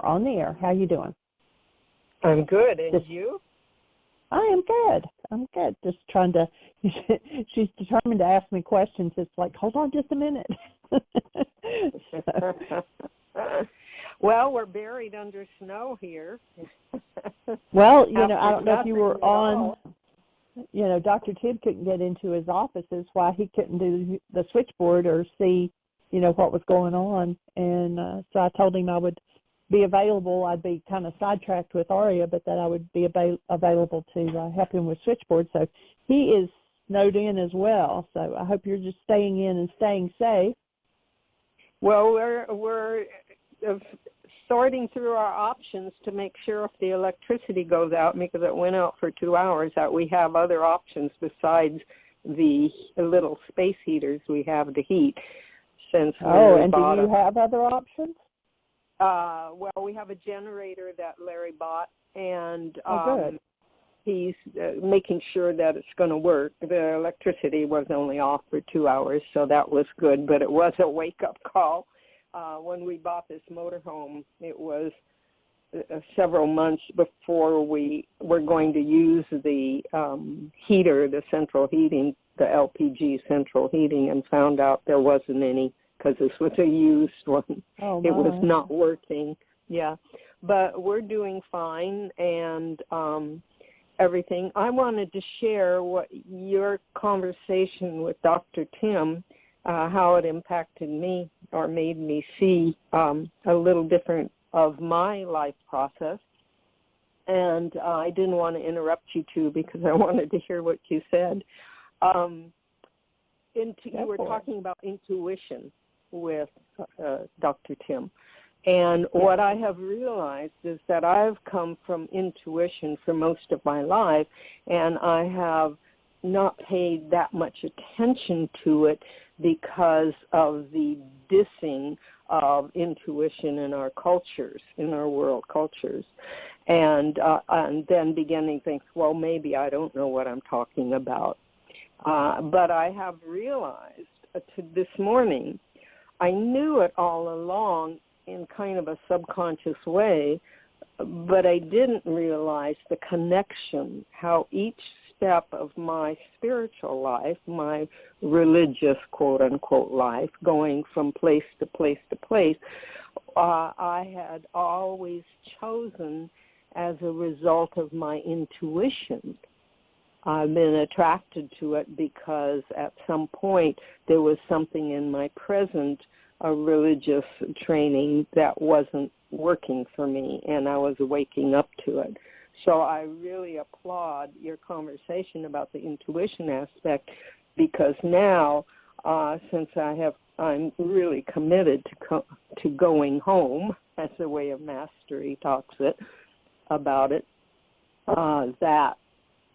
on the air. How you doing? I'm good, and you? I am good. I'm good. Just trying to, she's determined to ask me questions. It's like, hold on just a minute. Well, we're buried under snow here. Well, I don't know if you were on, Dr. Tibb couldn't get into his offices, why he couldn't do the switchboard or see, what was going on. And so I told him I would be available. I'd be kind of sidetracked with Aria, but that I would be available to help him with switchboard. So he is snowed in as well. So I hope you're just staying in and staying safe. Well, we're sorting through our options to make sure if the electricity goes out, because it went out for 2 hours, that we have other options besides the little space heaters we have to heat. And do you have other options? Well, we have a generator that Larry bought, and he's making sure that it's going to work. The electricity was only off for 2 hours, so that was good, but it was a wake-up call. When we bought this motorhome, it was several months before we were going to use the heater, the central heating, the LPG central heating, and found out there wasn't any because this was a used one. Oh, it was not working. Yeah, but we're doing fine and everything. I wanted to share what your conversation with Dr. Tim, how it impacted me or made me see a little different of my life process. And I didn't want to interrupt you too because I wanted to hear what you said. You were talking about intuition with Dr. Tim. And what I have realized is that I've come from intuition for most of my life, and I have not paid that much attention to it because of the dissing of intuition in our cultures, in our world cultures. And then beginning to think, well, maybe I don't know what I'm talking about. But I have realized this morning, I knew it all along in kind of a subconscious way, but I didn't realize the connection, how each step of my spiritual life, my religious, quote-unquote, life, going from place to place to place, I had always chosen as a result of my intuition. I've been attracted to it because at some point there was something in my present religious training that wasn't working for me, and I was waking up to it. So I really applaud your conversation about the intuition aspect, because now, since I'm really committed to going home, as the Way of Mastery talks about it, that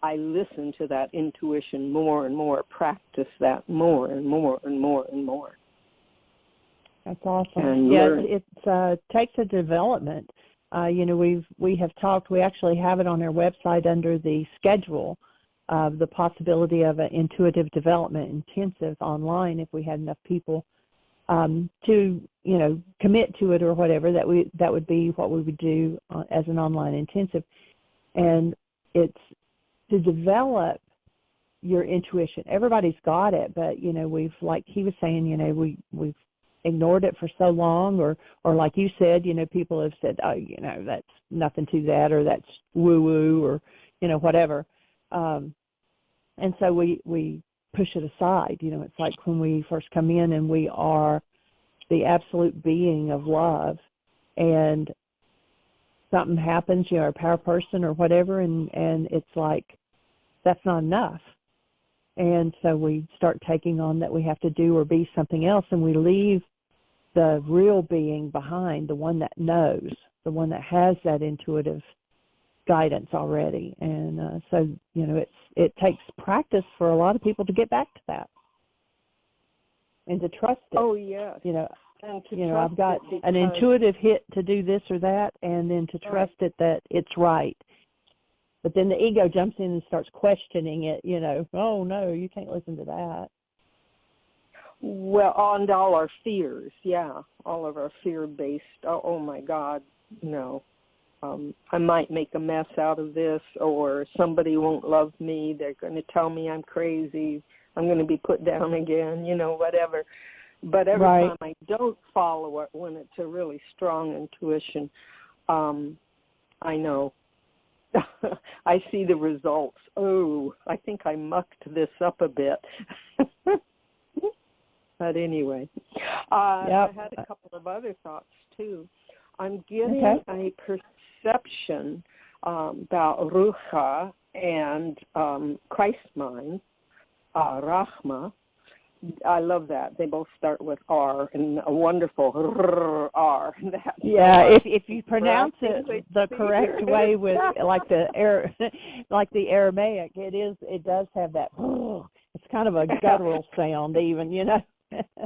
I listen to that intuition more and more, practice that more and more and more and more. That's awesome. Yes, it takes a development. We have talked. We actually have it on our website under the schedule of the possibility of an intuitive development intensive online. If we had enough people to commit to it or whatever, that would be what we would do as an online intensive, and it's to develop your intuition. Everybody's got it, but we've, like he was saying, we've ignored it for so long, or like you said, people have said, oh, that's nothing to that, or that's woo-woo, or whatever, and so we push it aside. It's like when we first come in and we are the absolute being of love, and something happens, a power person or whatever, and it's like that's not enough. And so we start taking on that we have to do or be something else, and we leave the real being behind, the one that knows, the one that has that intuitive guidance already. And so, it takes practice for a lot of people to get back to that and to trust it. Oh, yes. I've got an intuitive hit to do this or that, and then to trust it that it's right. But then the ego jumps in and starts questioning it, oh, no, you can't listen to that. Well, and all our fears, all of our fear-based, oh my God, no. I might make a mess out of this, or somebody won't love me. They're going to tell me I'm crazy. I'm going to be put down again, whatever. But every time I don't follow it, when it's a really strong intuition, I know. I see the results. Oh, I think I mucked this up a bit. But anyway, I had a couple of other thoughts, too. I'm getting a perception about Ruha and Christ mind, Rahma. I love that. They both start with R, and a wonderful R. If you pronounce it the correct way with like the Aramaic, it does have that. It's kind of a guttural sound, even,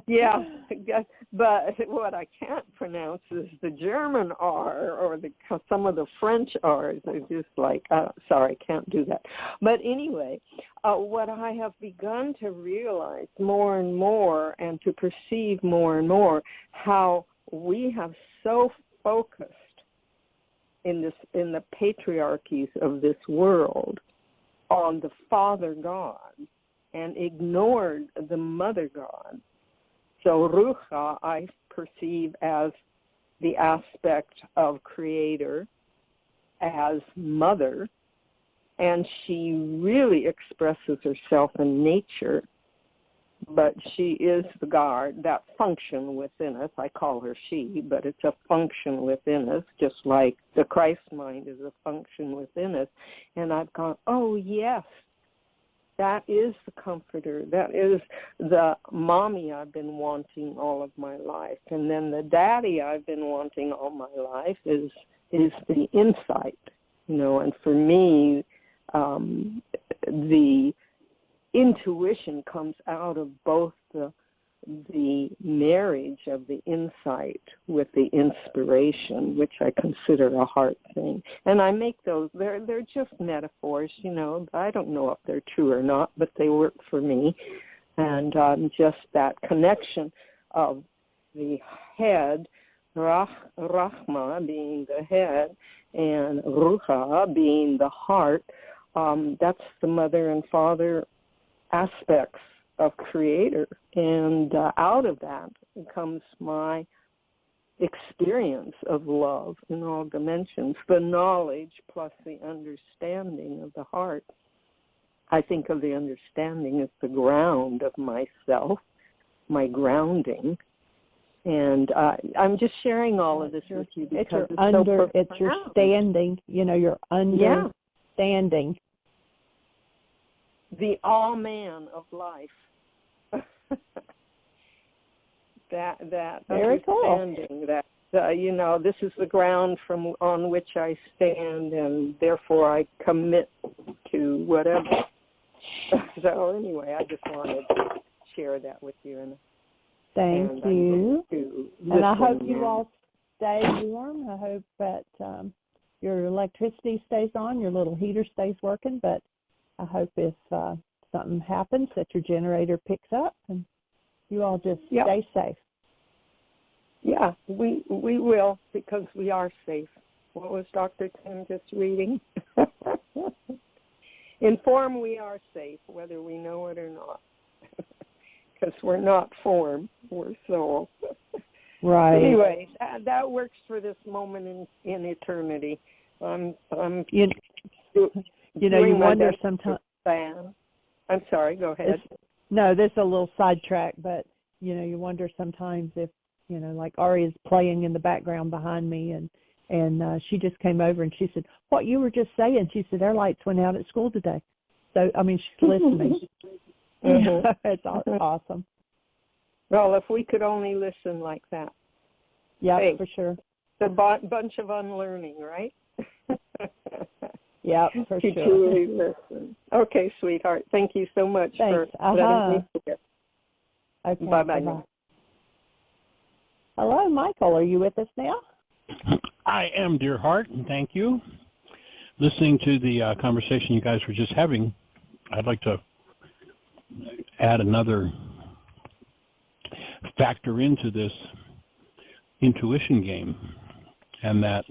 Yeah, but what I can't pronounce is the German R, or some of the French R's are just like, sorry, can't do that. But anyway, what I have begun to realize more and more, and to perceive more and more, how we have so focused in the patriarchies of this world on the Father God and ignored the Mother God. So Ruha I perceive as the aspect of Creator, as Mother, and she really expresses herself in nature, but she is the guard, that function within us. I call her she, but it's a function within us, just like the Christ mind is a function within us. And I've gone, oh, yes, that is the comforter. That is the mommy I've been wanting all of my life. And then the daddy I've been wanting all my life is the insight, And for me, the intuition comes out of both the marriage of the insight with the inspiration, which I consider a heart thing. And I make those, they're just metaphors, I don't know if they're true or not, but they work for me. And just that connection of the head, Rahma being the head, and Ruha being the heart, that's the mother and father aspects of Creator, and out of that comes my experience of love in all dimensions, the knowledge plus the understanding of the heart. I think of the understanding as the ground of myself, my grounding, and I'm just sharing all of this with you because it's your standing, your understanding. The all-man of life. that very understanding cool. That this is the ground on which I stand, and therefore I commit to whatever. So anyway, I just wanted to share that with you. Thank you. And I hope you all stay warm. I hope that your electricity stays on, your little heater stays working, but I hope if something happens that your generator picks up and you all just stay safe. Yeah, we will, because we are safe. What was Dr. Tim just reading? In form, we are safe, whether we know it or not, because we're not form, we're soul. Right. Anyway, that works for this moment in eternity. You wonder sometimes. I'm sorry, go ahead. No, this is a little sidetrack, but, you wonder sometimes if, like Ari is playing in the background behind me, and she just came over and she said, what you were just saying, she said, our lights went out at school today. So, she's listening. Mm-hmm. It's awesome. Well, if we could only listen like that. Yeah, for sure. It's a bunch of unlearning, right? Yeah, for sure. Truly listen. Okay, sweetheart. Thank you so much for letting me hear. Okay. Bye-bye. Hello, Michael. Are you with us now? I am, dear heart, and thank you. Listening to the conversation you guys were just having, I'd like to add another factor into this intuition game. and that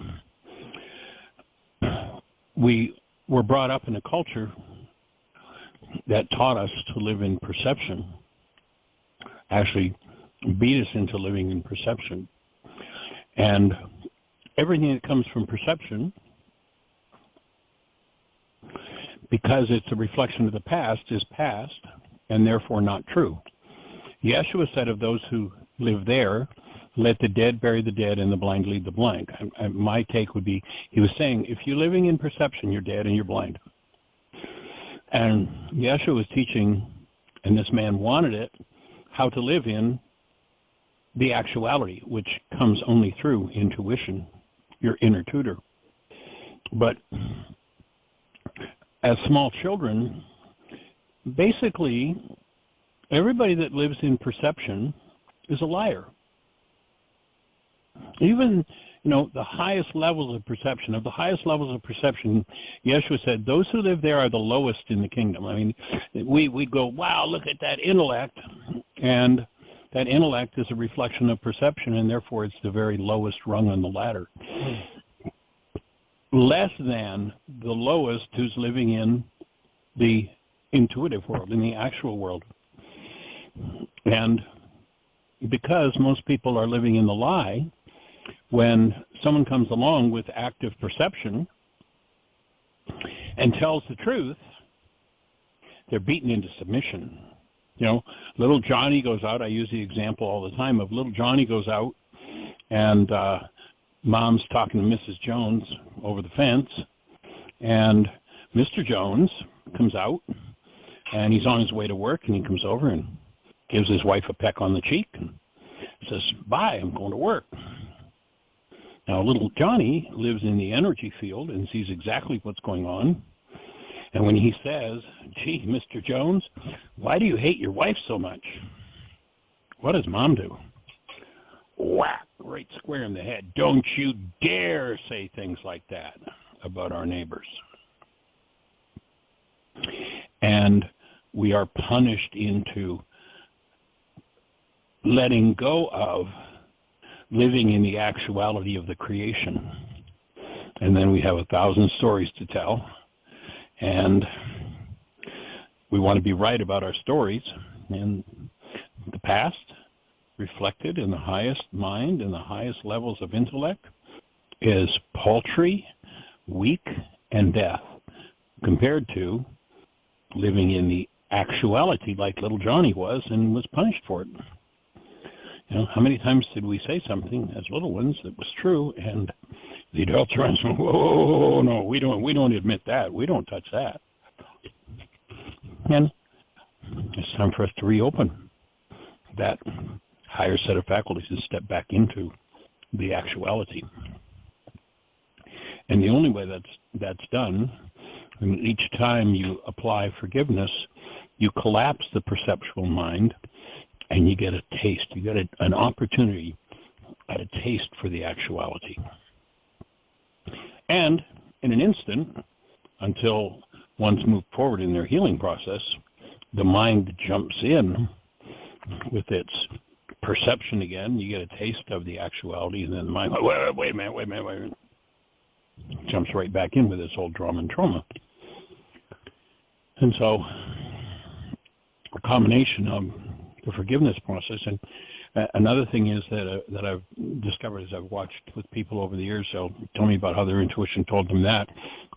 we were brought up in a culture that taught us to live in perception, actually beat us into living in perception. And everything that comes from perception, because it's a reflection of the past, is past and therefore not true. Yeshua said of those who live there, let the dead bury the dead and the blind lead the blind. My take would be, he was saying, if you're living in perception, you're dead and you're blind. And Yeshua was teaching, and this man wanted it, how to live in the actuality, which comes only through intuition, your inner tutor. But as small children, basically, everybody that lives in perception is a liar. Even, the highest levels of perception, Yeshua said, those who live there are the lowest in the kingdom. I mean, we go, wow, look at that intellect, and that intellect is a reflection of perception, and therefore it's the very lowest rung on the ladder. Less than the lowest who's living in the intuitive world, in the actual world. And because most people are living in the lie, when someone comes along with active perception and tells the truth, they're beaten into submission. Little Johnny goes out. I use the example all the time of little Johnny goes out, and Mom's talking to Mrs. Jones over the fence, and Mr. Jones comes out, and he's on his way to work, and he comes over and gives his wife a peck on the cheek and says, bye, I'm going to work. Now, little Johnny lives in the energy field and sees exactly what's going on. And when he says, gee, Mr. Jones, why do you hate your wife so much? What does Mom do? Whack, right square in the head. Don't you dare say things like that about our neighbors. And we are punished into letting go of living in the actuality of the creation. And then we have 1,000 stories to tell. And we want to be right about our stories. And the past, reflected in the highest mind and the highest levels of intellect, is paltry, weak, and death, compared to living in the actuality like little Johnny was and was punished for it. How many times did we say something as little ones that was true, and the adults around saying, whoa, no, we don't admit that. We don't touch that. And it's time for us to reopen that higher set of faculties and step back into the actuality. And the only way that's done, each time you apply forgiveness, you collapse the perceptual mind, and you get a taste. You get an opportunity at a taste for the actuality. And in an instant, until one's moved forward in their healing process, the mind jumps in with its perception again. You get a taste of the actuality, and then the mind, wait a minute. Jumps right back in with its old drama and trauma. And so a combination of the forgiveness process, and another thing is that I've discovered as I've watched with people over the years, they'll tell me about how their intuition told them that,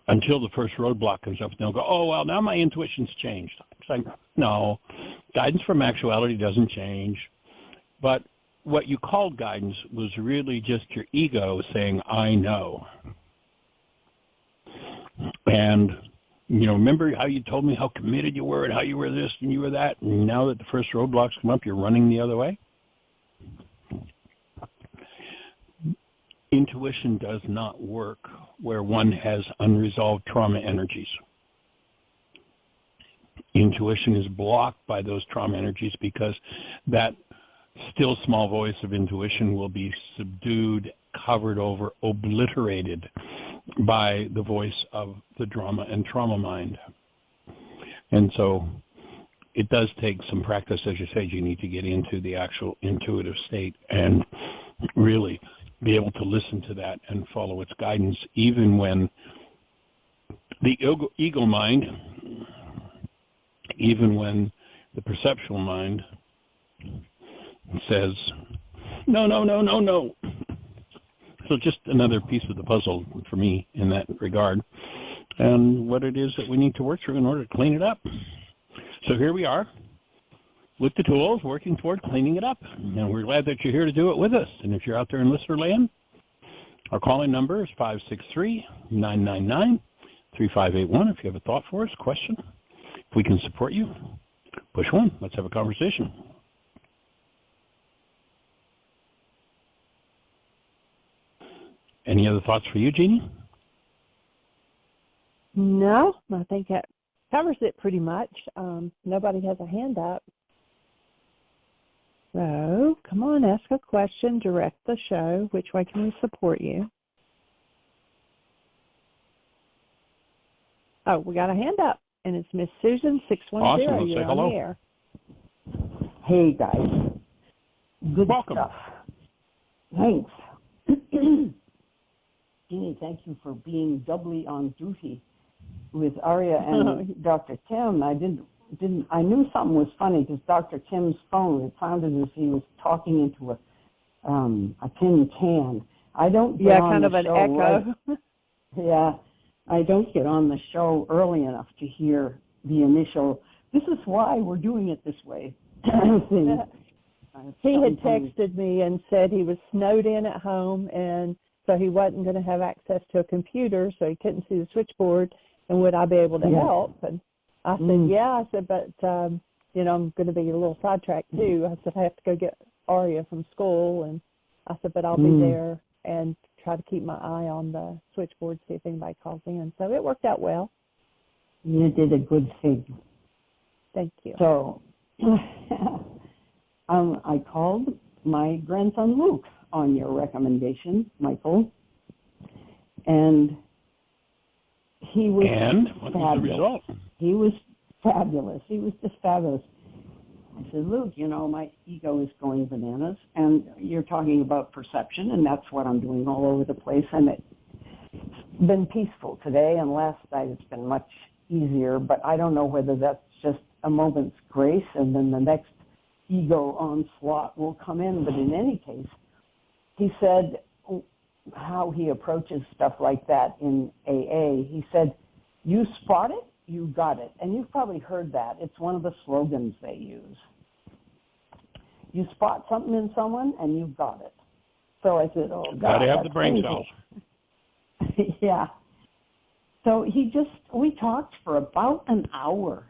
until the first roadblock comes up, and they'll go, oh, well, now my intuition's changed. It's like, no, guidance from actuality doesn't change. But what you called guidance was really just your ego saying, I know. And remember how you told me how committed you were and how you were this and you were that, and now that the first roadblocks come up, you're running the other way? Intuition does not work where one has unresolved trauma energies. Intuition is blocked by those trauma energies because that still small voice of intuition will be subdued, covered over, obliterated by the voice of the drama and trauma mind. And so it does take some practice, as you say. You need to get into the actual intuitive state and really be able to listen to that and follow its guidance, even when the ego mind, even when the perceptual mind says, no, no, no, no, no. So just another piece of the puzzle for me in that regard, and what it is that we need to work through in order to clean it up. So here we are with the tools working toward cleaning it up, and we're glad that you're here to do it with us. And if you're out there in listener land, our calling number is 563-999-3581. If you have a thought for us, question, if we can support you, push one. Let's have a conversation. Any other thoughts for you, Jeannie? No, I think that covers it pretty much. Nobody has a hand up. So, come on, ask a question, direct the show. Which way can we support you? Oh, we got a hand up, and it's Miss Susan 610. Awesome. Let's You're say on hello. the air. Hey, guys. Good Welcome. stuff. Thanks. Jeannie, thank you for being doubly on duty with Aria and Dr. Tim. I knew something was funny because Dr. Tim's phone, it sounded as if he was talking into a tin can. I don't get on kind the of an show echo. right. Yeah, I don't get on the show early enough to hear the initial, this is why we're doing it this way. He had texted me and said he was snowed in at home, and so he wasn't going to have access to a computer, so he couldn't see the switchboard, and would I be able to help? And I said, yeah. I said, but, I'm going to be a little sidetracked, too. I said, I have to go get Aria from school, and I said, but I'll be there and try to keep my eye on the switchboard, see if anybody calls in. So it worked out well. You did a good thing. Thank you. So I called my grandson Luke on your recommendation, Michael, and he was what fabulous. was the result? He was fabulous. He was just fabulous. I said, Luke, my ego is going bananas, and you're talking about perception, and that's what I'm doing all over the place, and it's been peaceful today, and last night it's been much easier, but I don't know whether that's just a moment's grace, and then the next ego onslaught will come in, but in any case, he said how he approaches stuff like that in AA. He said, you spot it, you got it. And you've probably heard that. It's one of the slogans they use. You spot something in someone, and you've got it. So I said, oh, God. Got to have the brain cells. Yeah. So we talked for about an hour,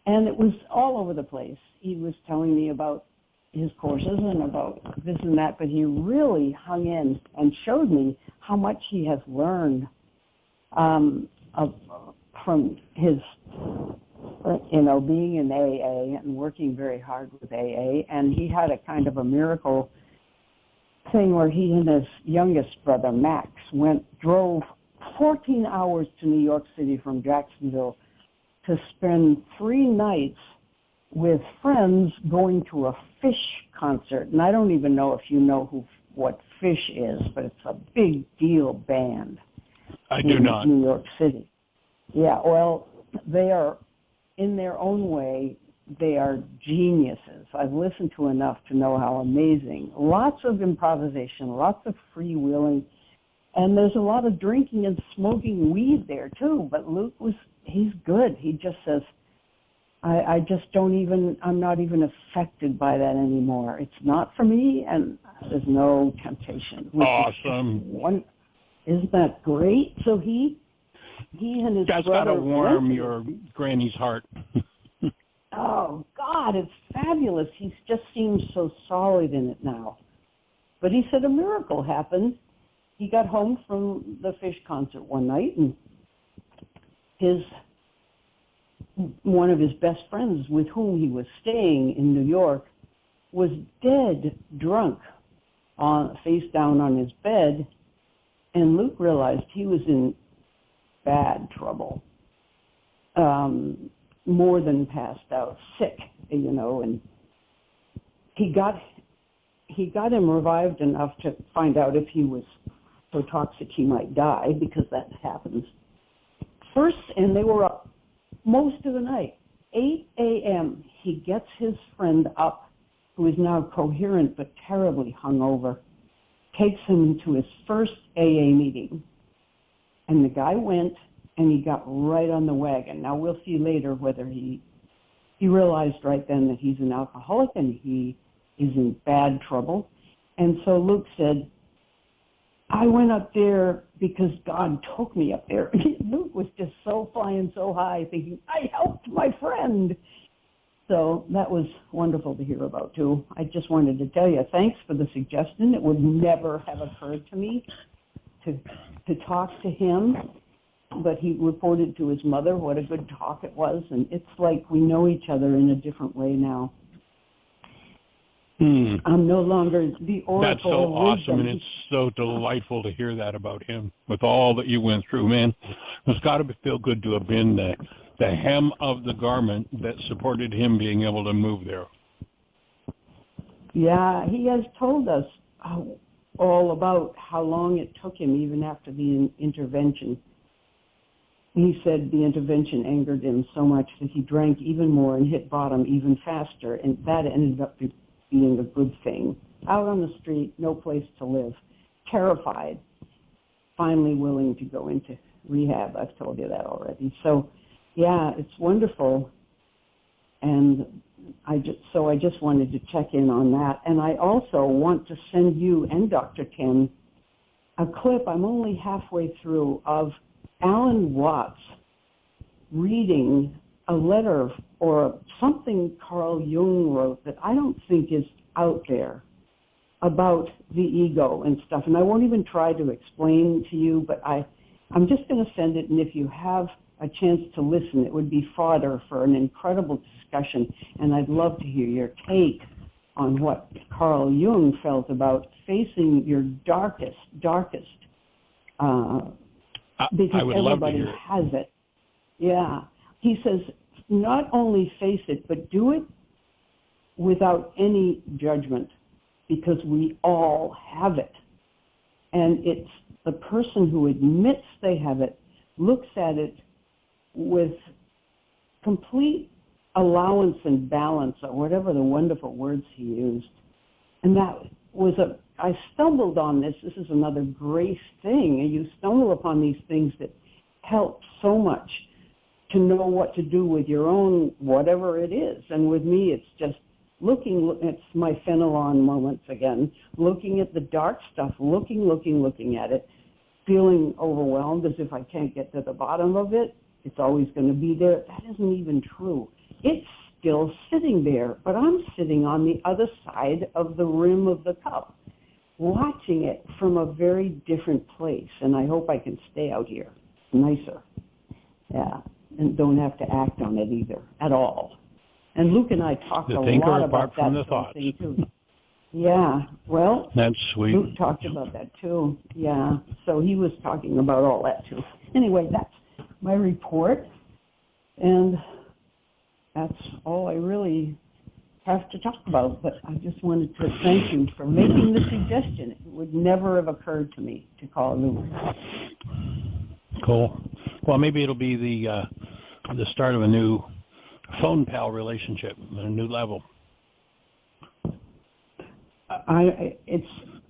and it was all over the place. He was telling me about his courses and about this and that, but he really hung in and showed me how much he has learned from his, being in AA and working very hard with AA. And he had a kind of a miracle thing where he and his youngest brother, Max, drove 14 hours to New York City from Jacksonville to spend 3 nights with friends going to a Fish concert. And I don't even know if you know what Fish is, but it's a big deal band. I do not. New York City. Yeah, well, they are, in their own way, they are geniuses. I've listened to enough to know how amazing. Lots of improvisation, lots of freewheeling, and there's a lot of drinking and smoking weed there, too. But Luke he's good. He just says, I'm not even affected by that anymore. It's not for me, and there's no temptation. Awesome. Isn't that great? So he and his That's got to warm your granny's heart. Oh, God, it's fabulous. He just seems so solid in it now. But he said a miracle happened. He got home from the Fish concert one night, and one of his best friends with whom he was staying in New York was dead drunk, face down on his bed, and Luke realized he was in bad trouble, more than passed out, sick, and he got he got him revived enough to find out if he was so toxic he might die, because that happens. First, and they were up most of the night, 8 a.m., he gets his friend up, who is now coherent but terribly hungover, takes him to his first AA meeting. And the guy went, and he got right on the wagon. Now, we'll see later whether he realized right then that he's an alcoholic and he is in bad trouble. And so Luke said, I went up there because God took me up there. Luke was just so flying so high, thinking, I helped my friend. So that was wonderful to hear about, too. I just wanted to tell you, thanks for the suggestion. It would never have occurred to me to talk to him. But he reported to his mother what a good talk it was, and it's like we know each other in a different way now. I'm no longer the oracle. That's so awesome, and it's so delightful to hear that about him with all that you went through, man. It's got to feel good to have been the hem of the garment that supported him being able to move there. Yeah, he has told us all about how long it took him even after the intervention. He said the intervention angered him so much that he drank even more and hit bottom even faster, and that ended up being a good thing. Out on the street, no place to live, terrified, finally willing to go into rehab. I've told you that already. So, yeah, it's wonderful, and I just wanted to check in on that. And I also want to send you and Dr. Tim a clip, I'm only halfway through, of Alan Watts reading a letter or something Carl Jung wrote that I don't think is out there about the ego and stuff. And I won't even try to explain to you, but I'm just going to send it, and if you have a chance to listen, it would be fodder for an incredible discussion, and I'd love to hear your take on what Carl Jung felt about facing your darkest, because everybody has it. Yeah. He says, not only face it, but do it without any judgment, because we all have it. And it's the person who admits they have it, looks at it with complete allowance and balance, or whatever the wonderful words he used. And that was I stumbled on this. This is another grace thing. And you stumble upon these things that help so much to know what to do with your own whatever it is. And with me, it's just it's my Fenelon moments again, looking at the dark stuff, looking at it, feeling overwhelmed as if I can't get to the bottom of it. It's always going to be there. That isn't even true. It's still sitting there, but I'm sitting on the other side of the rim of the cup, watching it from a very different place, and I hope I can stay out here nicer. Yeah, and don't have to act on it either, at all. And Luke and I talked a lot about that thing, too. Yeah, well, that's sweet. Luke talked about that, too. Yeah, so he was talking about all that, too. Anyway, that's my report, and that's all I really have to talk about, but I just wanted to thank you for making the suggestion. It would never have occurred to me to call Luke. Cool. Well, maybe it'll be the start of a new phone pal relationship at a new level. It's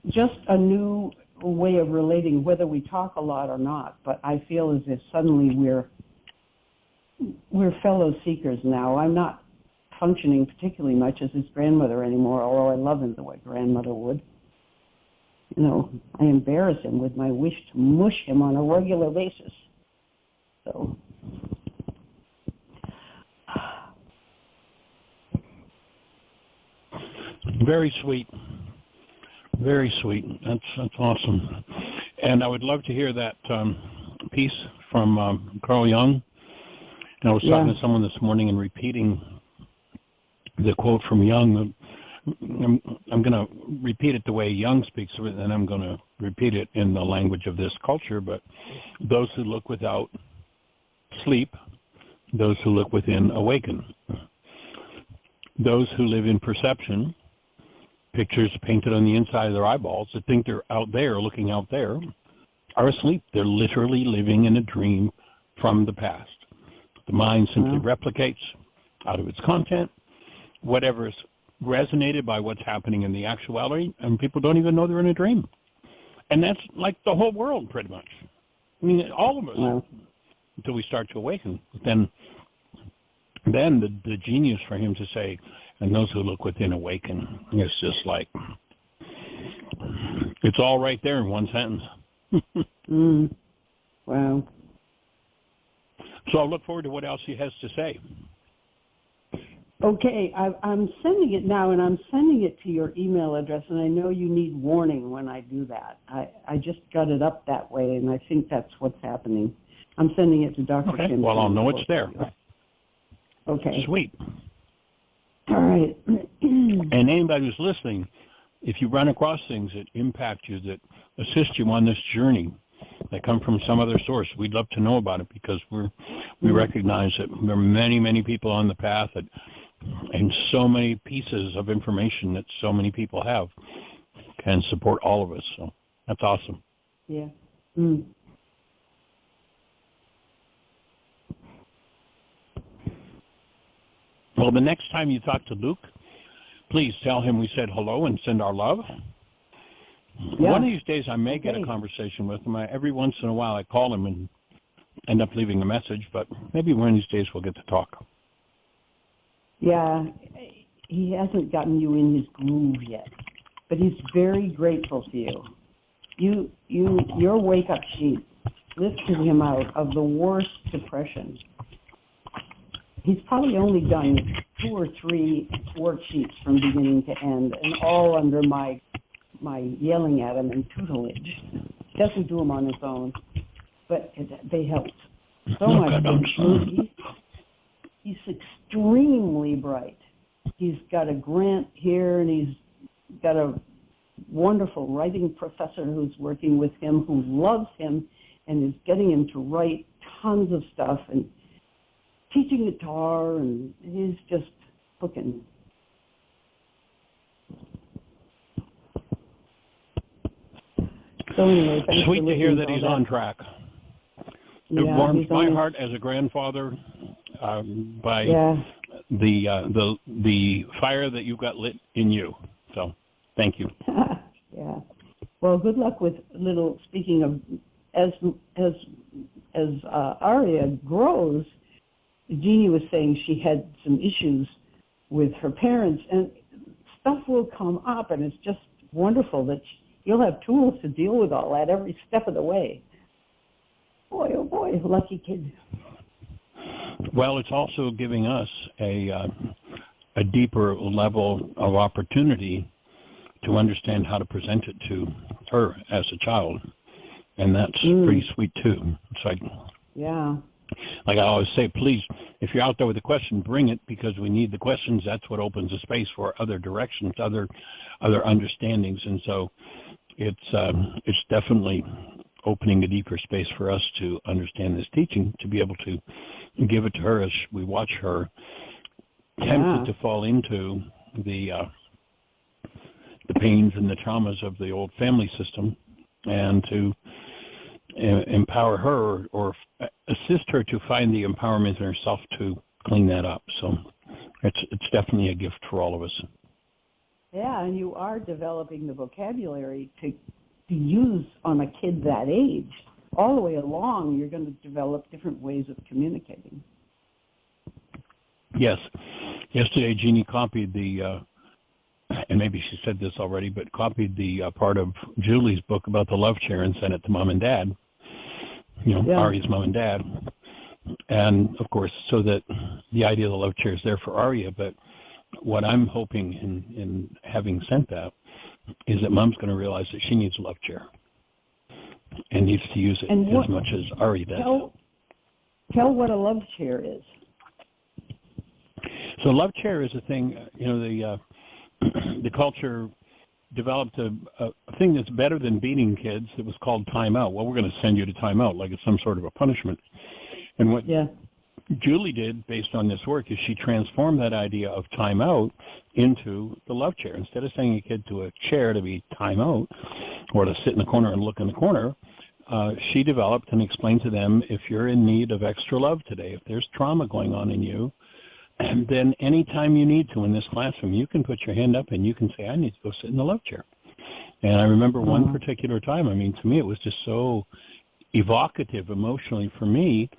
just a new way of relating, whether we talk a lot or not, but I feel as if suddenly we're fellow seekers now. I'm not functioning particularly much as his grandmother anymore, although I love him the way grandmother would. You know, I embarrass him with my wish to mush him on a regular basis. So, very sweet. Very sweet. That's awesome. And I would love to hear that piece from Carl Jung. And I was talking to someone this morning and repeating the quote from Jung. I'm going to repeat it the way Jung speaks of it, and I'm going to repeat it in the language of this culture. But those who look without sleep, those who look within awaken. Those who live in perception pictures painted on the inside of their eyeballs that think they're out there, looking out there, are asleep. They're literally living in a dream from the past. The mind simply replicates out of its content whatever's resonated by what's happening in the actuality, and people don't even know they're in a dream. And that's like the whole world, pretty much. I mean, all of us, until we start to awaken. Then the genius for him to say, and those who look within awaken, it's just like, it's all right there in one sentence. Wow. So I'll look forward to what else he has to say. Okay, I'm sending it now, and I'm sending it to your email address, and I know you need warning when I do that. I just got it up that way, and I think that's what's happening. I'm sending it to Dr. Okay, Kim. well, I'll know it's there. Okay. Sweet. All right. And anybody who's listening, if you run across things that impact you, that assist you on this journey, that come from some other source, we'd love to know about it, because we recognize that there are many, many people on the path that, and so many pieces of information that so many people have can support all of us. So that's awesome. Yeah. Well, the next time you talk to Luke, please tell him we said hello and send our love. Yeah. One of these days I may get a conversation with him. Every once in a while I call him and end up leaving a message, but maybe one of these days we'll get to talk. Yeah, he hasn't gotten you in his groove yet, but he's very grateful to you. Your wake-up sheet lifted him out of the worst depression. He's probably only done 2 or 3 worksheets from beginning to end, and all under my yelling at him and tutelage. He doesn't do them on his own, but they helped so much. He's extremely bright. He's got a grant here, and he's got a wonderful writing professor who's working with him, who loves him and is getting him to write tons of stuff and teaching guitar, and he's just hooking. So anyway, sweet to hear that he's on track. It warms my heart as a grandfather by the fire that you've got lit in you. So, thank you. Yeah. Well, good luck with little. Speaking of, as Aria grows, Jeannie was saying she had some issues with her parents, and stuff will come up, and it's just wonderful that you'll have tools to deal with all that every step of the way. Boy, oh boy, lucky kid. Well, it's also giving us a deeper level of opportunity to understand how to present it to her as a child, and that's pretty sweet too. It's like, like I always say, please, if you're out there with a question, bring it, because we need the questions. That's what opens the space for other directions, other understandings, and so it's definitely opening a deeper space for us to understand this teaching, to be able to give it to her as we watch her tempted to fall into the pains and the traumas of the old family system, and to empower her or assist her to find the empowerment in herself to clean that up. So it's definitely a gift for all of us. Yeah, and you are developing the vocabulary to use on a kid that age. All the way along, you're going to develop different ways of communicating. Yes. Yesterday, Jeannie copied the, and maybe she said this already, but copied the part of Julie's book about the love chair and sent it to Mom and Dad, Aria's mom and dad. And, of course, so that the idea of the love chair is there for Aria, but what I'm hoping in having sent that is that Mom's going to realize that she needs a love chair and needs to use it as much as Aria does. Tell what a love chair is. So love chair is a thing, the culture developed a thing that's better than beating kids. It was called timeout. Well, we're going to send you to timeout, like it's some sort of a punishment. And what Julie did, based on this work, is she transformed that idea of timeout into the love chair. Instead of sending a kid to a chair to be timeout or to sit in the corner and look in the corner, she developed and explained to them, if you're in need of extra love today, if there's trauma going on in you, and then anytime you need to in this classroom, you can put your hand up and you can say, I need to go sit in the love chair. And I remember one particular time, I mean, to me it was just so evocative emotionally for me,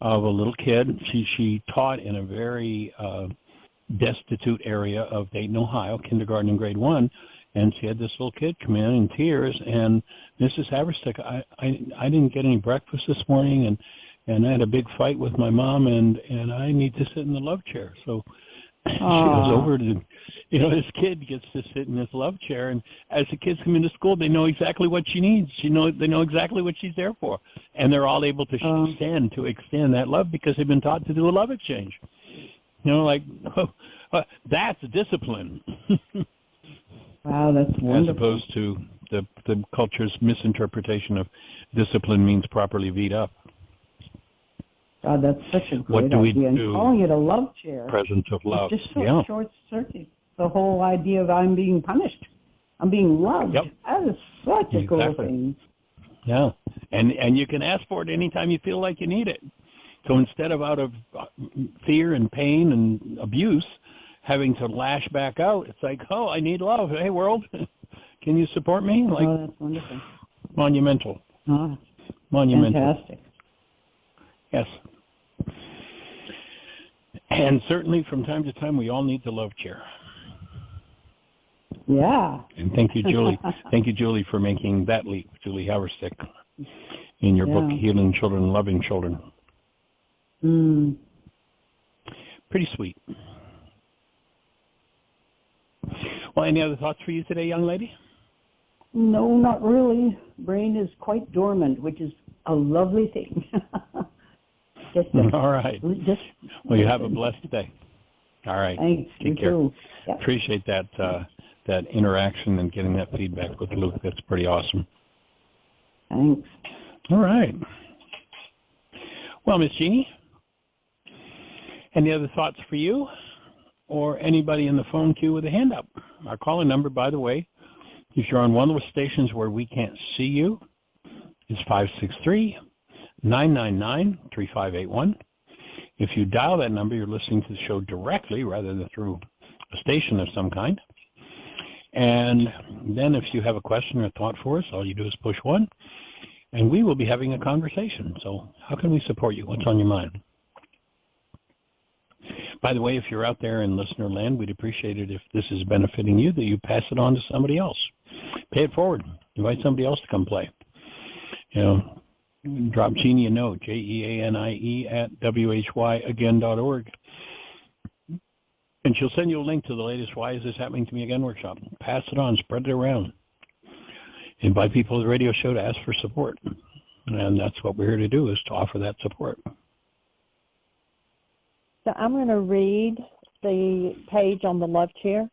of a little kid. She taught in a very destitute area of Dayton, Ohio, kindergarten and grade 1, and she had this little kid come in tears, and Mrs. Haverstick, I didn't get any breakfast this morning, and I had a big fight with my mom, and I need to sit in the love chair. So she goes over to, this kid gets to sit in this love chair, and as the kids come into school, they know exactly what she needs. They know exactly what she's there for, and they're all able to extend that love because they've been taught to do a love exchange. That's discipline. Wow, that's wonderful. As opposed to the culture's misinterpretation of discipline means properly beat up. God, that's such a great What do we idea. do? And calling it a love chair. Presence of love. It's just so short-circuit. The whole idea of I'm being punished. I'm being loved. Yep. That is such a cool thing. Yeah. And you can ask for it anytime you feel like you need it. So instead of out of fear and pain and abuse, having to lash back out, it's like, I need love. Hey, world, can you support me? That's wonderful. Monumental. Monumental. Fantastic. Yes. And certainly from time to time, we all need the love chair. Yeah. And thank you, Julie. Thank you, Julie, for making that leap, Julie Haverstick, in your book, Healing Children, Loving Children. Pretty sweet. Well, any other thoughts for you today, young lady? No, not really. Brain is quite dormant, which is a lovely thing. All right. Well, you have a blessed day. All right. Thanks. Take care. Yep. Appreciate that that interaction and getting that feedback with Luke. That's pretty awesome. Thanks. All right. Well, Miss Jeannie, any other thoughts for you or anybody in the phone queue with a hand up? Our calling number, by the way, if you're on one of the stations where we can't see you, is 563-999-3581. If you dial that number, you're listening to the show directly rather than through a station of some kind. And then if you have a question or thought for us, all you do is push 1, and we will be having a conversation. So how can we support you? What's on your mind? By the way, if you're out there in listener land, we'd appreciate it if this is benefiting you, that you pass it on to somebody else. Pay it forward. Invite somebody else to come play. Drop Jeannie a note, JEANIE @WHYagain.org. And she'll send you a link to the latest Why Is This Happening to Me Again workshop. Pass it on, spread it around. Invite people to the radio show to ask for support. And that's what we're here to do, is to offer that support. So I'm going to read the page on the love chair.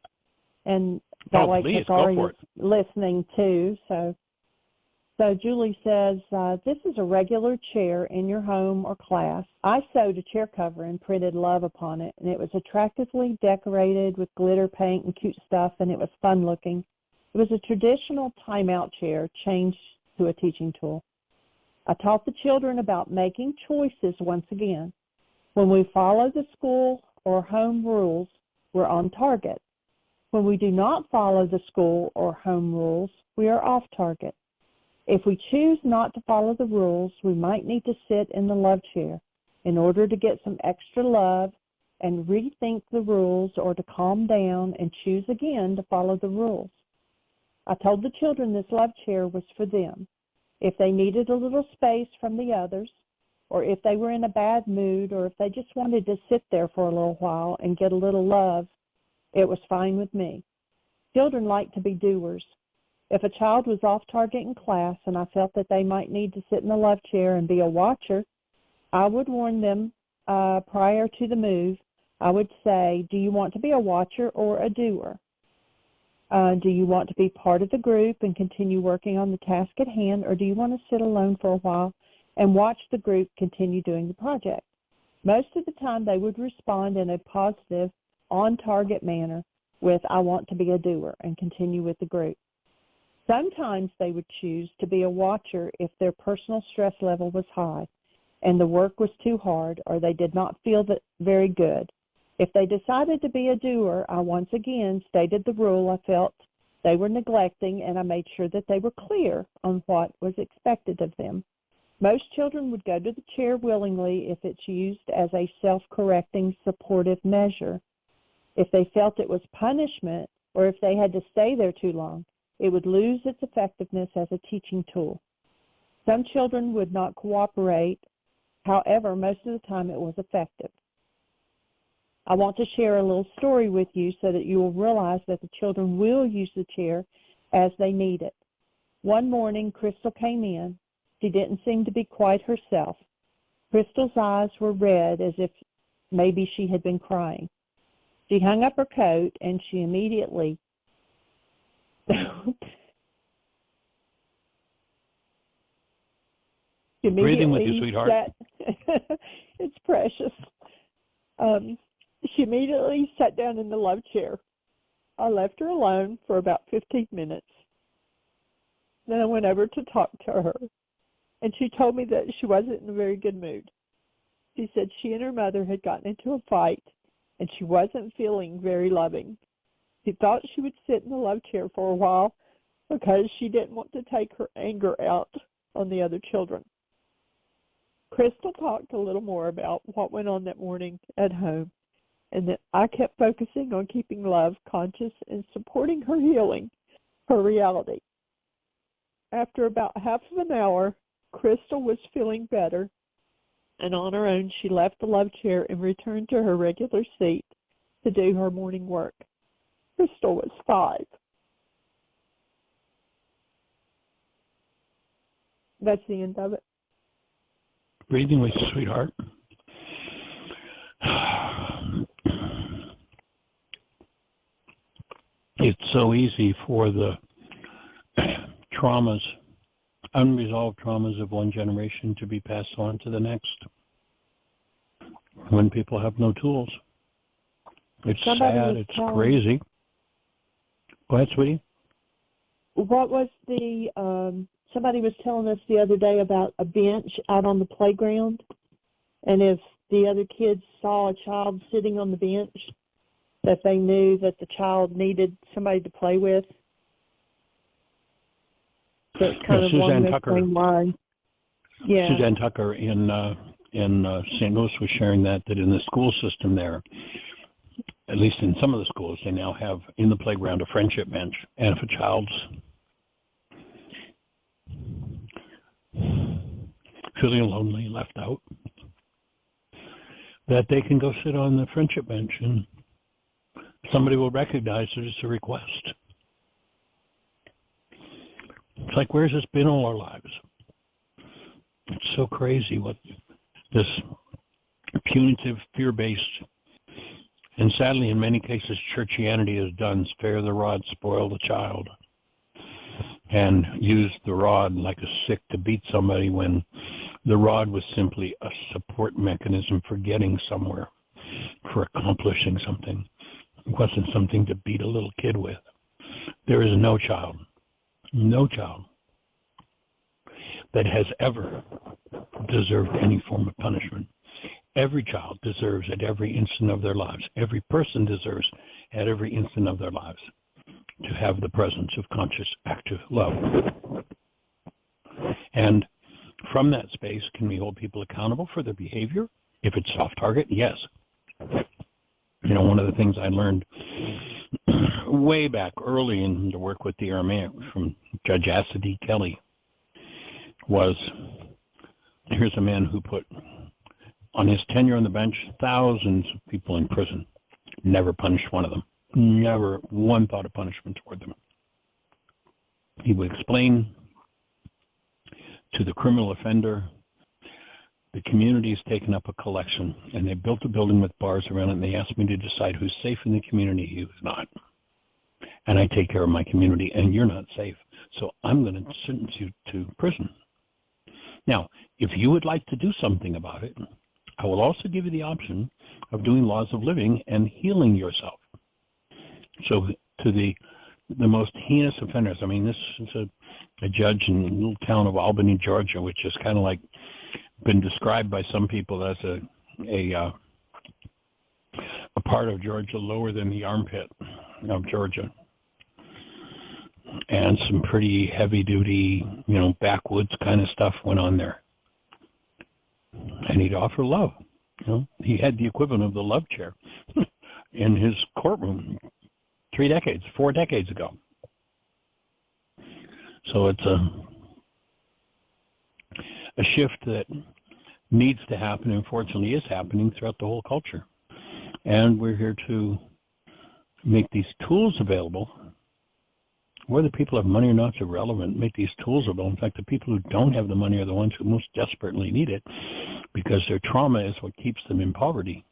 And that way Katari is listening too. So Julie says, this is a regular chair in your home or class. I sewed a chair cover and printed love upon it, and it was attractively decorated with glitter paint and cute stuff, and it was fun looking. It was a traditional timeout chair changed to a teaching tool. I taught the children about making choices once again. When we follow the school or home rules, we're on target. When we do not follow the school or home rules, we are off target. If we choose not to follow the rules, we might need to sit in the love chair in order to get some extra love and rethink the rules, or to calm down and choose again to follow the rules. I told the children this love chair was for them. If they needed a little space from the others, or if they were in a bad mood, or if they just wanted to sit there for a little while and get a little love, it was fine with me. Children like to be doers. If a child was off target in class and I felt that they might need to sit in the love chair and be a watcher, I would warn them prior to the move. I would say, do you want to be a watcher or a doer? Do you want to be part of the group and continue working on the task at hand, or do you want to sit alone for a while and watch the group continue doing the project? Most of the time they would respond in a positive, on-target manner with, "I want to be a doer," and continue with the group. Sometimes they would choose to be a watcher if their personal stress level was high and the work was too hard or they did not feel that very good. If they decided to be a doer, I once again stated the rule I felt they were neglecting, and I made sure that they were clear on what was expected of them. Most children would go to the chair willingly if it's used as a self-correcting supportive measure. If they felt it was punishment or if they had to stay there too long, it would lose its effectiveness as a teaching tool. Some children would not cooperate. However, most of the time it was effective. I want to share a little story with you so that you will realize that the children will use the chair as they need it. One morning, Crystal came in. She didn't seem to be quite herself. Crystal's eyes were red as if maybe she had been crying. She hung up her coat and she immediately Breathing with you, sweetheart. It's precious. She immediately sat down in the love chair. I left her alone for about 15 minutes. Then I went over to talk to her, and she told me that she wasn't in a very good mood. She said she and her mother had gotten into a fight, and she wasn't feeling very loving. She thought she would sit in the love chair for a while because she didn't want to take her anger out on the other children. Crystal talked a little more about what went on that morning at home, and that I kept focusing on keeping love conscious and supporting her healing, her reality. After about half of an hour, Crystal was feeling better, and on her own she left the love chair and returned to her regular seat to do her morning work. Crystal was 5. That's the end of it. Breathing with you, sweetheart. It's so easy for the traumas, unresolved traumas of one generation to be passed on to the next when people have no tools. It's sad, it's crazy. Go ahead, sweetie. What was the, somebody was telling us the other day about a bench out on the playground, and if the other kids saw a child sitting on the bench, that they knew that the child needed somebody to play with. So it's kind of along the same line. Yeah. Suzanne Tucker in St. Louis was sharing that in the school system there, at least in some of the schools, they now have in the playground a friendship bench. And if a child's feeling lonely, left out, that they can go sit on the friendship bench and somebody will recognize that it's a request. It's like, where's this been all our lives? It's so crazy what this punitive, fear-based, and sadly in many cases churchianity has done. Spare the rod, spoil the child, and use the rod like a stick to beat somebody when the rod was simply a support mechanism for getting somewhere, for accomplishing something. It wasn't something to beat a little kid with. There is no child that has ever deserved any form of punishment. Every child deserves at every instant of their lives, every person deserves at every instant of their lives to have the presence of conscious, active love. And from that space, can we hold people accountable for their behavior? If it's soft target, yes. You know, one of the things I learned way back early in the work with the Aramaic from Judge Asadi Kelly was, here's a man who put on his tenure on the bench thousands of people in prison, never punished one of them, never one thought of punishment toward them. He would explain to the criminal offender, the community has taken up a collection, and they built a building with bars around it, and they asked me to decide who's safe in the community and who's not. And I take care of my community, and you're not safe, so I'm going to sentence you to prison. Now, if you would like to do something about it, I will also give you the option of doing laws of living and healing yourself. So to the most heinous offenders, I mean, this is a judge in the little town of Albany, Georgia, which is kind of like been described by some people as a part of Georgia lower than the armpit of Georgia. And some pretty heavy-duty, backwoods kind of stuff went on there. And he'd offer love. He had the equivalent of the love chair in his courtroom 4 decades ago. So it's a shift that needs to happen, and fortunately is happening throughout the whole culture. And we're here to make these tools available. Whether people have money or not is irrelevant. Make these tools available. In fact, the people who don't have the money are the ones who most desperately need it, because their trauma is what keeps them in poverty.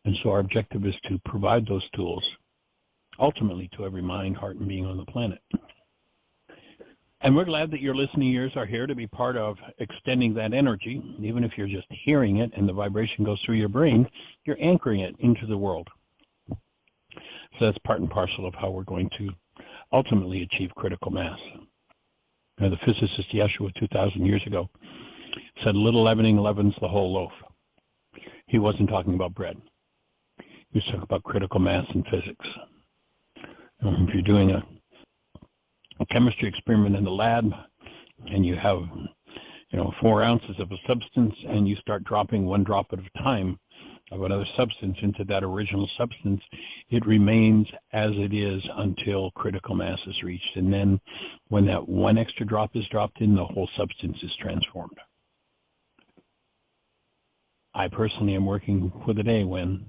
And so our objective is to provide those tools, ultimately, to every mind, heart, and being on the planet. And we're glad that your listening ears are here to be part of extending that energy. Even if you're just hearing it and the vibration goes through your brain, you're anchoring it into the world. So that's part and parcel of how we're going to ultimately achieve critical mass. Now, the physicist Yeshua 2,000 years ago said, little leavening leavens the whole loaf. He wasn't talking about bread. He was talking about critical mass in physics. If you're doing a chemistry experiment in the lab and you have 4 ounces of a substance and you start dropping 1 drop at a time of another substance into that original substance, it remains as it is until critical mass is reached. And then when that 1 extra drop is dropped in, the whole substance is transformed. I personally am working for the day when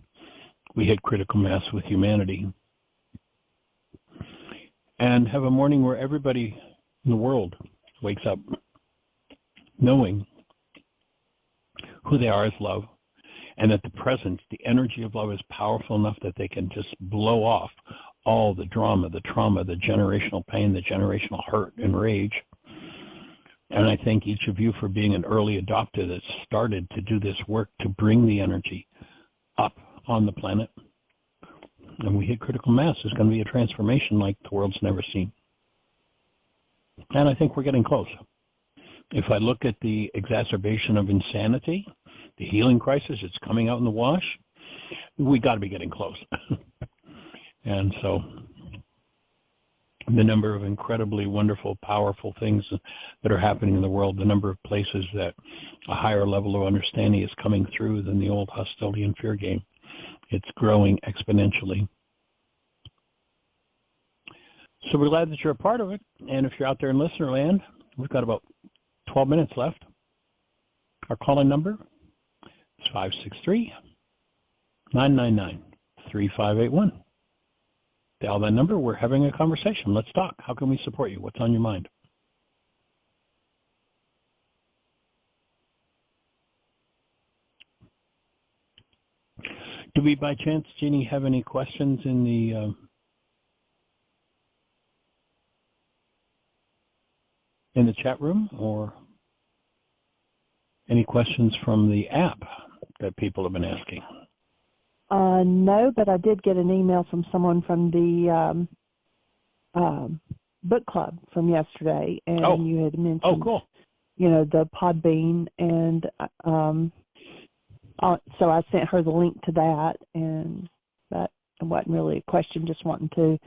we hit critical mass with humanity and have a morning where everybody in the world wakes up knowing who they are as love, and that the presence, the energy of love is powerful enough that they can just blow off all the drama, the trauma, the generational pain, the generational hurt and rage. And I thank each of you for being an early adopter that started to do this work to bring the energy up on the planet. And we hit critical mass. There's going to be a transformation like the world's never seen. And I think we're getting close. If I look at the exacerbation of insanity, the healing crisis, it's coming out in the wash, we got to be getting close. And so the number of incredibly wonderful, powerful things that are happening in the world, the number of places that a higher level of understanding is coming through than the old hostility and fear game. It's growing exponentially. So we're glad that you're a part of it. And if you're out there in listener land, we've got about 12 minutes left. Our call-in number is 563-999-3581. Dial that number. We're having a conversation. Let's talk. How can we support you? What's on your mind? Do we, by chance, Jeannie, have any questions in the chat room, or any questions from the app that people have been asking? No, but I did get an email from someone from the book club from yesterday, and you had mentioned, cool. The Podbean, and so I sent her the link to that, and that wasn't really a question, just wanting to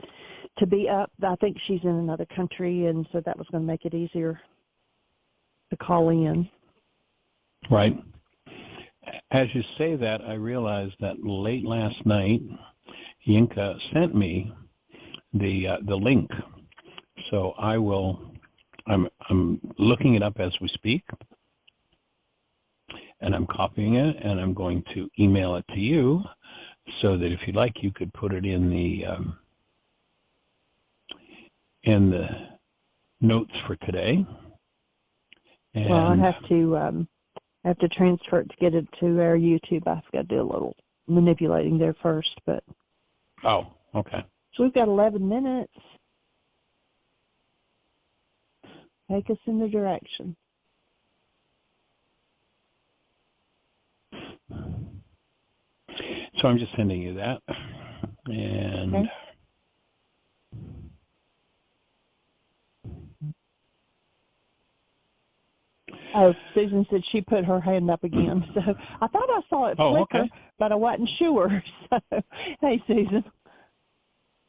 be up. I think she's in another country, and so that was going to make it easier to call in. Right. As you say that, I realized that late last night, Yinka sent me the link. So I'm looking it up as we speak, and I'm copying it, and I'm going to email it to you, so that if you'd like, you could put it in the notes for today. And well, I have to transfer it to get it to our YouTube. I've got to do a little manipulating there first, but. Oh, okay. So we've got 11 minutes. Take us in the direction. So I'm just sending you that. And okay. Oh, Susan said she put her hand up again. So I thought I saw it flicker, okay. but I wasn't sure. So, hey, Susan.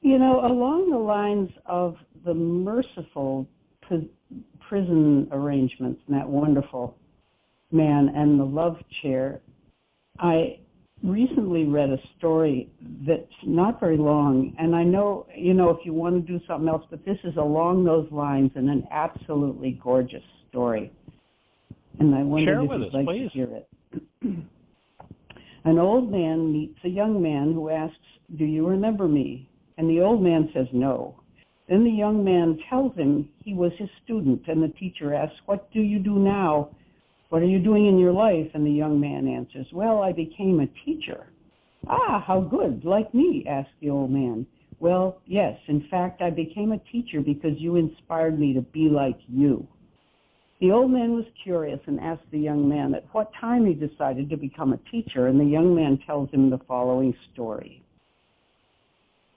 You know, along the lines of the merciful prison arrangements and that wonderful man and the love chair, I recently read a story that's not very long, and I know, you know, if you want to do something else, but this is along those lines and an absolutely gorgeous story. And I wondered if you'd like to hear it. An old man meets a young man who asks, "Do you remember me?" And the old man says no. Then the young man tells him he was his student, and the teacher asks, "What do you do now? What are you doing in your life?" And the young man answers, "Well, I became a teacher." "Ah, how good, like me?" asked the old man. "Well, yes, in fact, I became a teacher because you inspired me to be like you." The old man was curious and asked the young man at what time he decided to become a teacher, and the young man tells him the following story.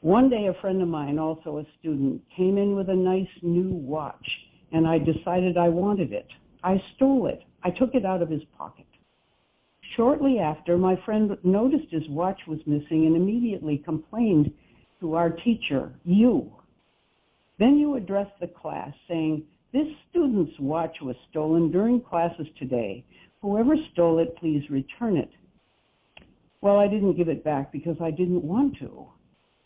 "One day a friend of mine, also a student, came in with a nice new watch, and I decided I wanted it. I stole it. I took it out of his pocket. Shortly after, my friend noticed his watch was missing and immediately complained to our teacher, you. Then you addressed the class saying, 'This student's watch was stolen during classes today. Whoever stole it, please return it.' Well, I didn't give it back because I didn't want to.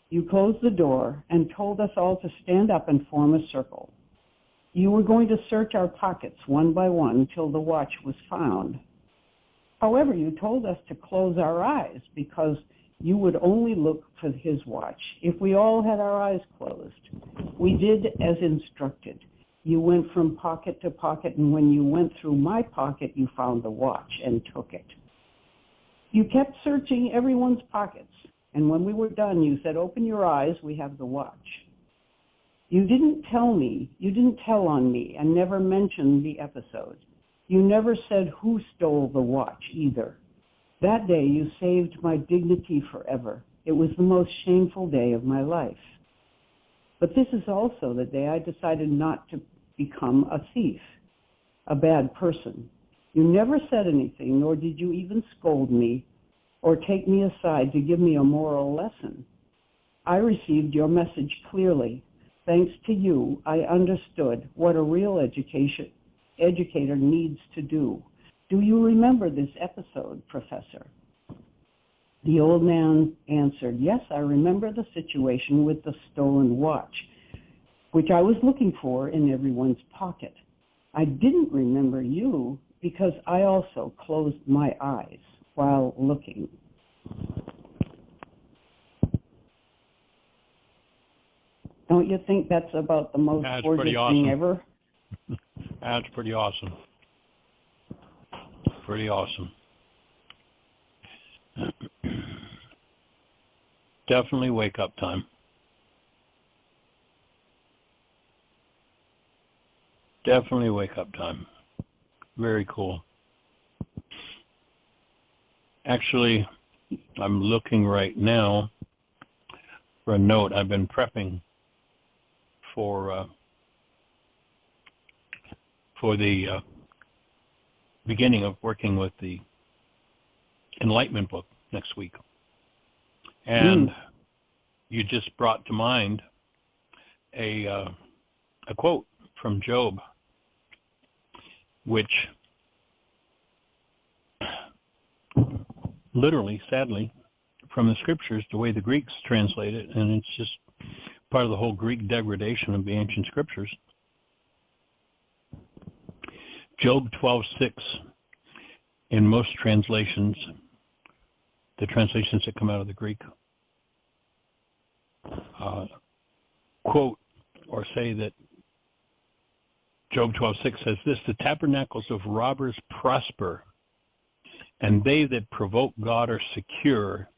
You closed the door and told us all to stand up and form a circle. You were going to search our pockets one by one till the watch was found. However, you told us to close our eyes because you would only look for his watch if we all had our eyes closed. We did as instructed. You went from pocket to pocket, and when you went through my pocket, you found the watch and took it. You kept searching everyone's pockets, and when we were done, you said, 'Open your eyes, we have the watch.' You didn't tell on me, and never mentioned the episode. You never said who stole the watch either. That day you saved my dignity forever. It was the most shameful day of my life. But this is also the day I decided not to become a thief, a bad person. You never said anything, nor did you even scold me or take me aside to give me a moral lesson. I received your message clearly. Thanks to you, I understood what a real educator needs to do. Do you remember this episode, Professor?" The old man answered, "Yes, I remember the situation with the stolen watch, which I was looking for in everyone's pocket. I didn't remember you because I also closed my eyes while looking." Don't you think that's about the most gorgeous thing ever? That's pretty awesome. Pretty awesome. Definitely wake up time. Definitely wake up time. Very cool. Actually, I'm looking right now for a note. I've been prepping for the beginning of working with the Enlightenment book next week. And you just brought to mind a quote from Job, which literally, sadly, from the scriptures, the way the Greeks translate it, and it's just part of the whole Greek degradation of the ancient scriptures. Job 12:6, in most translations, the translations that come out of the Greek, quote or say that Job 12:6 says this: "The tabernacles of robbers prosper, and they that provoke God are secure,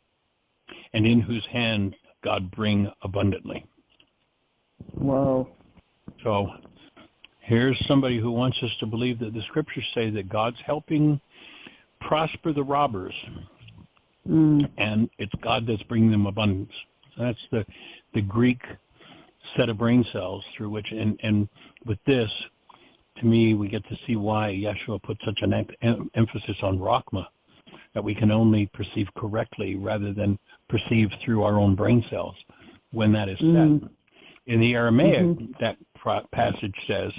and in whose hand God bring abundantly." Whoa. So here's somebody who wants us to believe that the scriptures say that God's helping prosper the robbers, and it's God that's bringing them abundance. That's the Greek set of brain cells through which, and with this, to me, we get to see why Yeshua put such an emphasis on Rachma, that we can only perceive correctly rather than perceive through our own brain cells when that is said. In the Aramaic, that passage says,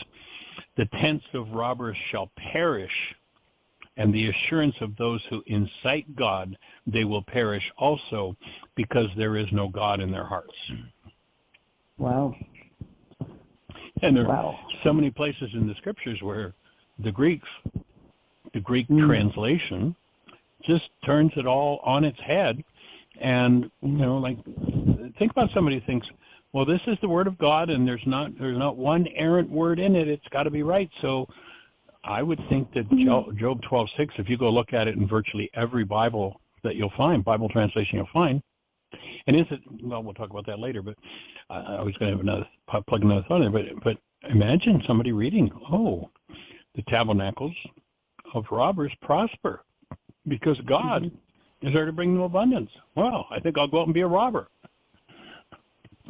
the tents of robbers shall perish, and the assurance of those who incite God, they will perish also, because there is no God in their hearts. Wow. And there are so many places in the scriptures where the Greek translation just turns it all on its head. And, like, think about somebody who thinks, well, this is the word of God, and there's not one errant word in it. It's got to be right. So I would think that Job 12:6, if you go look at it in virtually every Bible that you'll find, Bible translation you'll find, and we'll talk about that later, but I was going to have plug another thought in there, but imagine somebody reading, the tabernacles of robbers prosper because God is there to bring them abundance. Well, I think I'll go out and be a robber.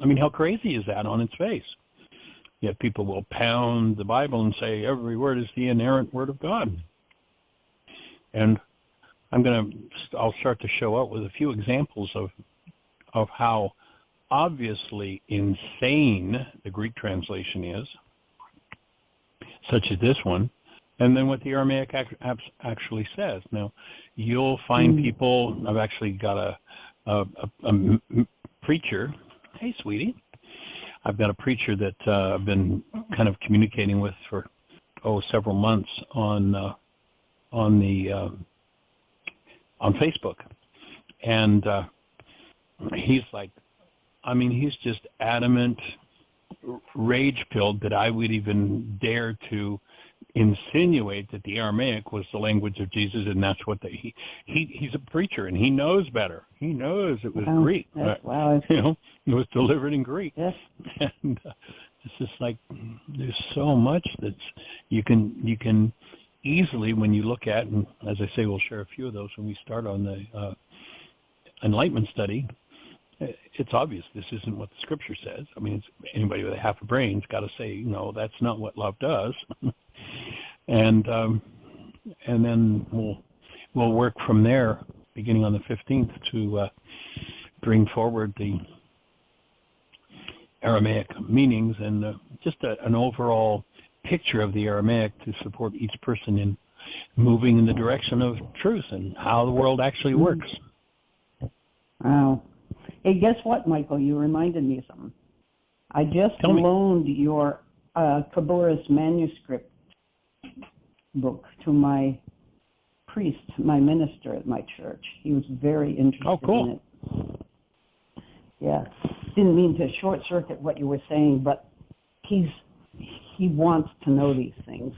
I mean, how crazy is that on its face? Yet people will pound the Bible and say every word is the inerrant word of God. And I'll start to show up with a few examples of how obviously insane the Greek translation is, such as this one, and then what the Aramaic actually says. Now, you'll find people. I've actually got a preacher. Hey, sweetie. I've got a preacher that I've been kind of communicating with for several months on Facebook, and he's like, he's just adamant, rage-filled that I would even dare to insinuate that the Aramaic was the language of Jesus, and that's what he's a preacher, and he knows better. He knows it was Greek. Wow. It was delivered in Greek. Yes. And it's just like there's so much that you can easily, when you look at, and as I say, we'll share a few of those when we start on the Enlightenment study. It's obvious this isn't what the Scripture says. It's anybody with a half a brain's got to say, no, that's not what love does. And then we'll work from there, beginning on the 15th, to bring forward the Aramaic meanings and just an overall picture of the Aramaic to support each person in moving in the direction of truth and how the world actually works. Wow. Hey, guess what, Michael? You reminded me of something. I just loaned your Kaburis manuscript book to my priest, my minister at my church. He was very interested in it. Yeah. Didn't mean to short-circuit what you were saying, but he wants to know these things.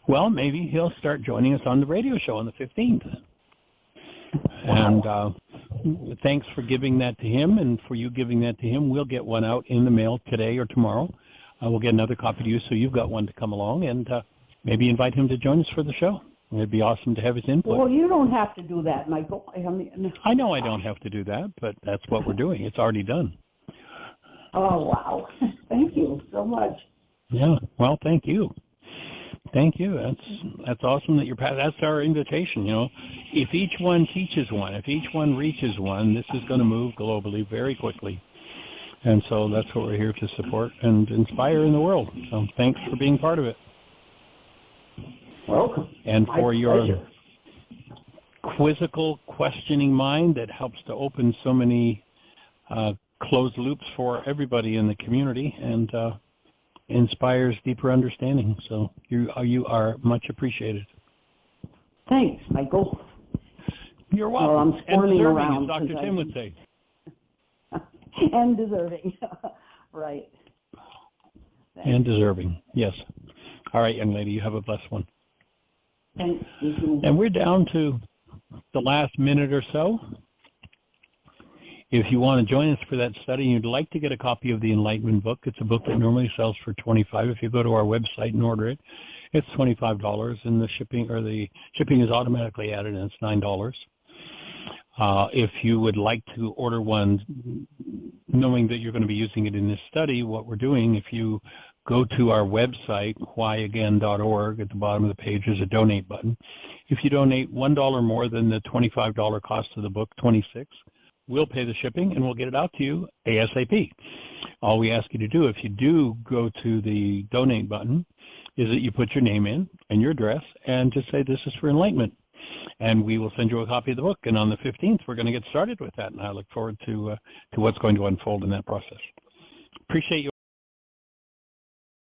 Well, maybe he'll start joining us on the radio show on the 15th. Wow. And thanks for giving that to him, and for you giving that to him. We'll get one out in the mail today or tomorrow. We'll get another copy to you, so you've got one to come along, and maybe invite him to join us for the show. It'd be awesome to have his input. Well, you don't have to do that, Michael. I know I don't have to do that, but that's what we're doing. It's already done. Oh, wow. Thank you so much. Yeah, well, thank you. Thank you. That's awesome that you're passing. That's our invitation, If each one teaches one, if each one reaches one, this is going to move globally very quickly. And so that's what we're here to support and inspire in the world. So thanks for being part of it. Welcome. And for your quizzical, questioning mind that helps to open so many closed loops for everybody in the community and inspires deeper understanding. So you are much appreciated. Thanks, Michael. You're welcome. Well, I'm squirming around, as Dr. Tim would say. And deserving. Right. Thanks. And deserving, yes. All right, young lady, you have a blessed one. Thanks. You. And we're down to the last minute or so. If you want to join us for that study and you'd like to get a copy of the Enlightenment book, it's a book that normally sells for $25. If you go to our website and order it, it's $25, and the shipping is automatically added, and it's $9. If you would like to order one, knowing that you're going to be using it in this study, what we're doing, if you go to our website, whyagain.org, at the bottom of the page is a donate button. If you donate $1 more than the $25 cost of the book, $26, we'll pay the shipping and we'll get it out to you ASAP. All we ask you to do, if you do go to the donate button, is that you put your name in and your address and just say this is for enlightenment. And we will send you a copy of the book. And on the 15th, we're going to get started with that. And I look forward to what's going to unfold in that process. Appreciate you.